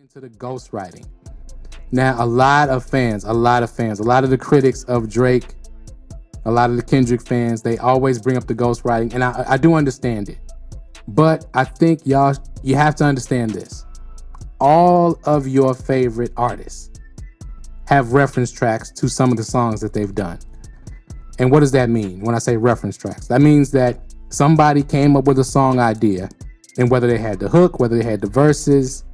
into the ghostwriting. Now, a lot of fans, a lot of the critics of Drake, a lot of the Kendrick fans, they always bring up the ghostwriting, and I do understand it. But I think you have to understand this. All of your favorite artists have reference tracks to some of the songs that they've done. And what does that mean when I say reference tracks? That means that somebody came up with a song idea, and whether they had the hook, whether they had the verses,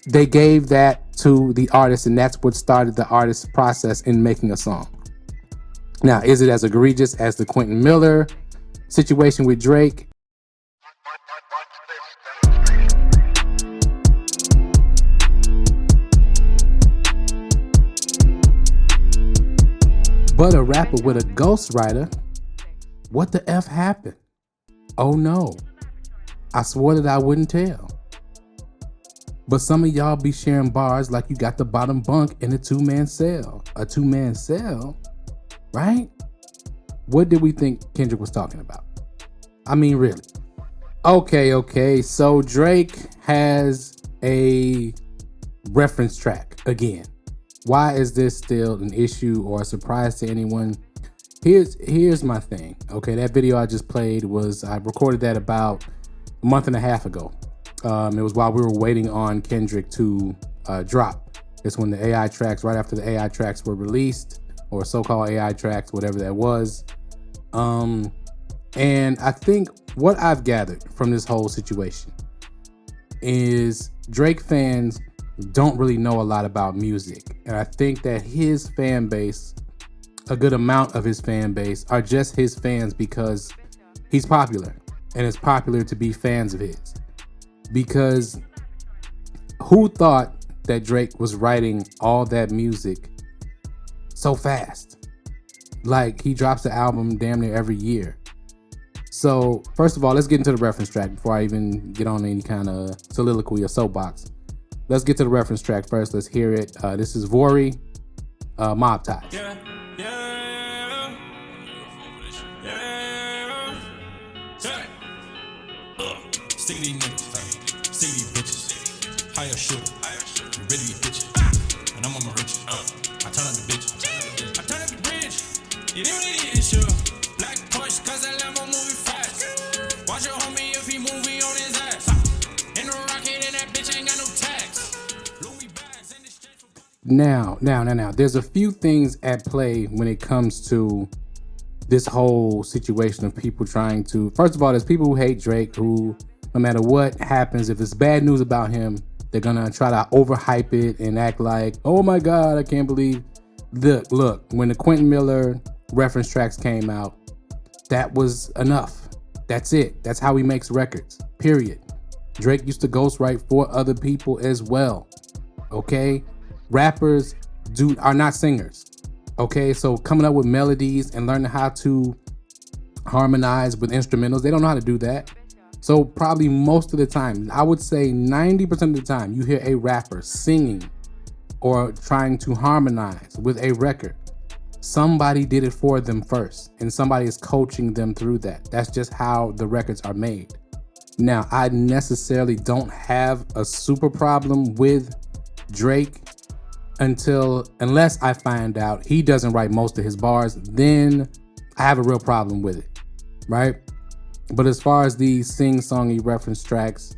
they gave that to the artist, and that's what started the artist's process in making a song. Now, is it as egregious as the Quentin Miller situation with Drake? But a rapper with a ghostwriter, what the F happened? Oh no, I swore that I wouldn't tell. But some of y'all be sharing bars like you got the bottom bunk in a two-man cell. A two-man cell, right? What did we think Kendrick was talking about? I mean, really? Okay, so Drake has a reference track again. Why is this still an issue or a surprise to anyone? Here's my thing. Okay, that video I just played I recorded that about a month and a half ago. It was while we were waiting on Kendrick to drop. It's when the AI tracks, right after the AI tracks were released, or so-called AI tracks, whatever that was. And I think what I've gathered from this whole situation is Drake fans don't really know a lot about music. And I think that his fan base, a good amount of his fan base, are just his fans because he's popular. And it's popular to be fans of his. Because who thought that Drake was writing all that music so fast? Like, he drops the album damn near every year. So first of all, let's get into the reference track before I even get on any kind of soliloquy or soapbox. Let's get to the reference track first. Let's hear it. This is Vory, Mob Ties. Stick these niggas, stick these bitches. Hire a shooter, you ready to get bitches. And I'm on my riches. I turn up the bitch. I turn up the bridge. You don't need the issue. Black Porsche, cause I Lambo moving fast. Watch your homie if he moving on his ass. In the rocket and that bitch ain't got no tax. Louis bags in the street. Now. There's a few things at play when it comes to this whole situation of people trying to. First of all, there's people who hate Drake who, no matter what happens, if it's bad news about him, they're gonna try to overhype it and act like, oh my God, I can't believe. Look, when the Quentin Miller reference tracks came out, that was enough. That's it. That's how he makes records, period. Drake used to ghostwrite for other people as well, okay? Rappers are not singers, okay? So coming up with melodies and learning how to harmonize with instrumentals, they don't know how to do that. So probably most of the time, I would say 90% of the time, you hear a rapper singing or trying to harmonize with a record, somebody did it for them first, and somebody is coaching them through that. That's just how the records are made. Now, I necessarily don't have a super problem with Drake unless I find out he doesn't write most of his bars, then I have a real problem with it, right? But as far as these sing-songy reference tracks,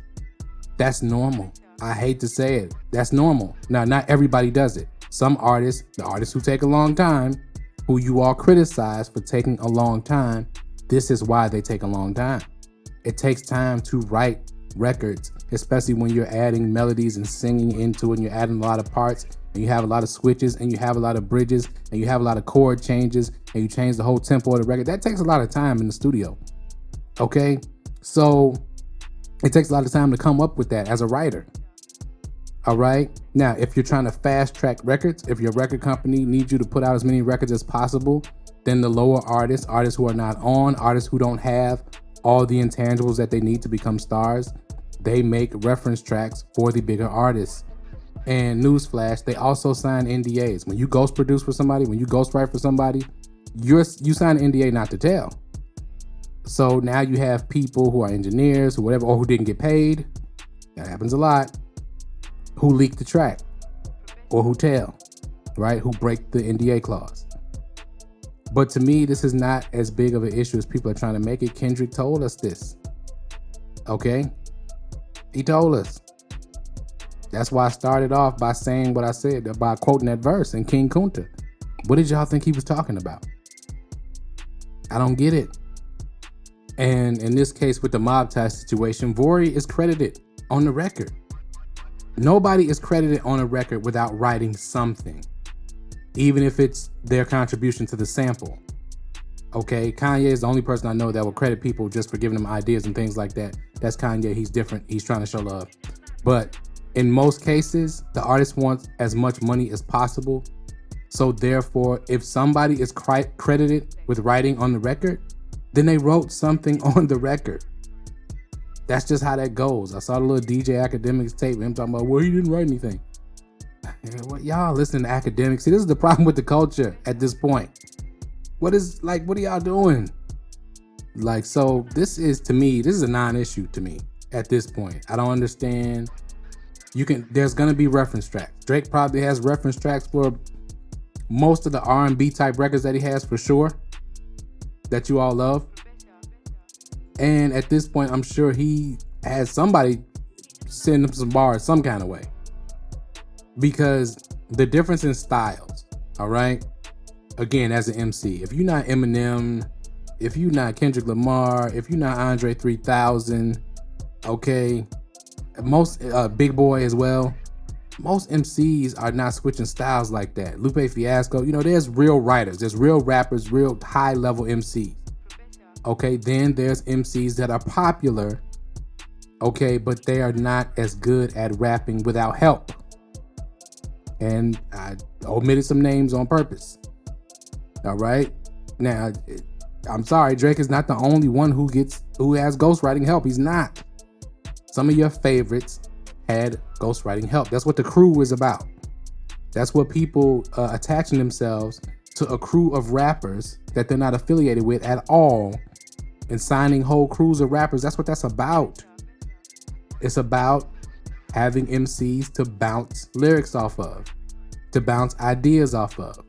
that's normal. I hate to say it, that's normal. Now, not everybody does it. Some artists, the artists who take a long time, who you all criticize for taking a long time, this is why they take a long time. It takes time to write records, especially when you're adding melodies and singing into it, and you're adding a lot of parts, and you have a lot of switches, and you have a lot of bridges, and you have a lot of chord changes, and you change the whole tempo of the record. That takes a lot of time in the studio. Okay, so it takes a lot of time to come up with that as a writer. All right, now if you're trying to fast track records, if your record company needs you to put out as many records as possible, then the lower artists who are not on, artists who don't have all the intangibles that they need to become stars, they make reference tracks for the bigger artists. And newsflash, they also sign NDAs. When you ghost produce for somebody, when you ghost write for somebody, you sign an NDA not to tell. So now you have people who are engineers or whatever, or who didn't get paid. That happens a lot. who leaked the track or who tell, right? Who break the NDA clause. But to me, this is not as big of an issue as people are trying to make it. Kendrick told us this. Okay? He told us. That's why I started off by saying what I said, by quoting that verse in King Kunta. What did y'all think he was talking about? I don't get it. And in this case with the mob tie situation, Vory is credited on the record. Nobody is credited on a record without writing something, even if it's their contribution to the sample. Okay, Kanye is the only person I know that will credit people just for giving them ideas and things like that. That's Kanye. He's different. He's trying to show love. But in most cases, the artist wants as much money as possible. So therefore, if somebody is credited with writing on the record, then they wrote something on the record. That's just how that goes. I saw the little DJ Academics tape of him talking about, well, he didn't write anything. Well, y'all listen to Academics. See, this is the problem with the culture at this point. What are y'all doing? Like, so this is, to me, this is a non-issue to me at this point. I don't understand. There's gonna be reference tracks. Drake probably has reference tracks for most of the R&B type records that he has, for sure, that you all love. And at this point, I'm sure he has somebody send him some bars some kind of way. Because the difference in styles, all right? Again, as an MC, if you're not Eminem, if you're not Kendrick Lamar, if you're not Andre 3000, okay, most Big Boy as well, most MCs are not switching styles like that. Lupe Fiasco, there's real writers, there's real rappers, real high level MCs. Okay, then there's MCs that are popular, okay, but they are not as good at rapping without help. And I omitted some names on purpose. All right. Now, I'm sorry, Drake is not the only one who has ghostwriting help. He's not. Some of your favorites had ghostwriting help. That's what the crew is about. That's what people attaching themselves to a crew of rappers that they're not affiliated with at all and signing whole crews of rappers. That's what that's about. It's about having MCs to bounce lyrics off of, to bounce ideas off of.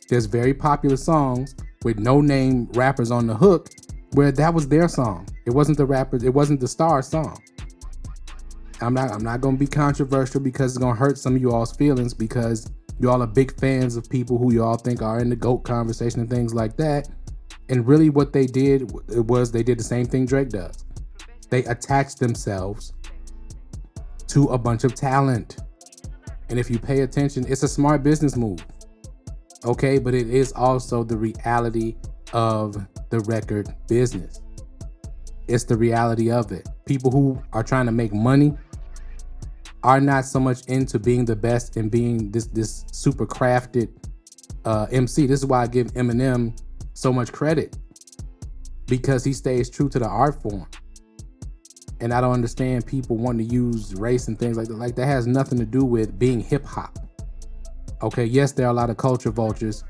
There's very popular songs with no name rappers on the hook where that was their song. It wasn't the rappers, it wasn't the star song. I'm not gonna be controversial because it's gonna hurt some of you all's feelings, because you all are big fans of people who you all think are in the GOAT conversation and things like that. And really what they did was they did the same thing Drake does. They attached themselves to a bunch of talent. And if you pay attention, it's a smart business move. Okay, but it is also the reality of the record business. It's the reality of it. People who are trying to make money are not so much into being the best and being this super crafted MC. This is why I give Eminem so much credit, because he stays true to the art form. And I don't understand people wanting to use race and things like that. Like, that has nothing to do with being hip hop. Okay, yes, there are a lot of culture vultures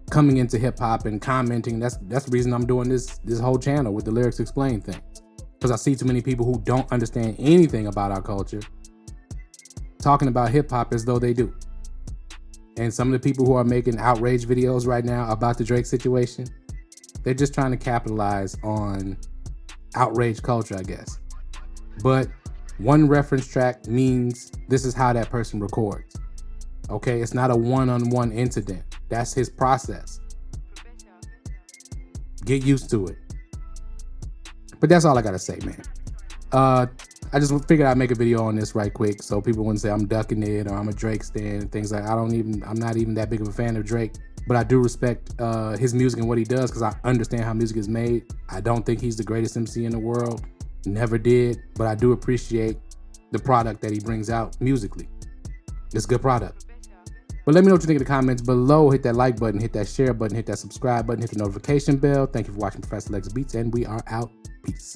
coming into hip hop and commenting. That's the reason I'm doing this whole channel with the Lyrics Explained thing, because I see too many people who don't understand anything about our culture talking about hip hop as though they do. And some of the people who are making outrage videos right now about the Drake situation, they're just trying to capitalize on outrage culture, I guess. But one reference track means this is how that person records. Okay, it's not a one-on-one incident. That's his process. Get used to it. But that's all I gotta say, man. I just figured I'd make a video on this right quick so people wouldn't say I'm ducking it or I'm a Drake stan and things like that. I'm not even that big of a fan of Drake, but I do respect his music and what he does, because I understand how music is made. I don't think he's the greatest MC in the world. Never did, but I do appreciate the product that he brings out musically. It's a good product. But let me know what you think in the comments below. Hit that like button, hit that share button, hit that subscribe button, hit the notification bell. Thank you for watching Professor Lex Beats, and we are out. Peace.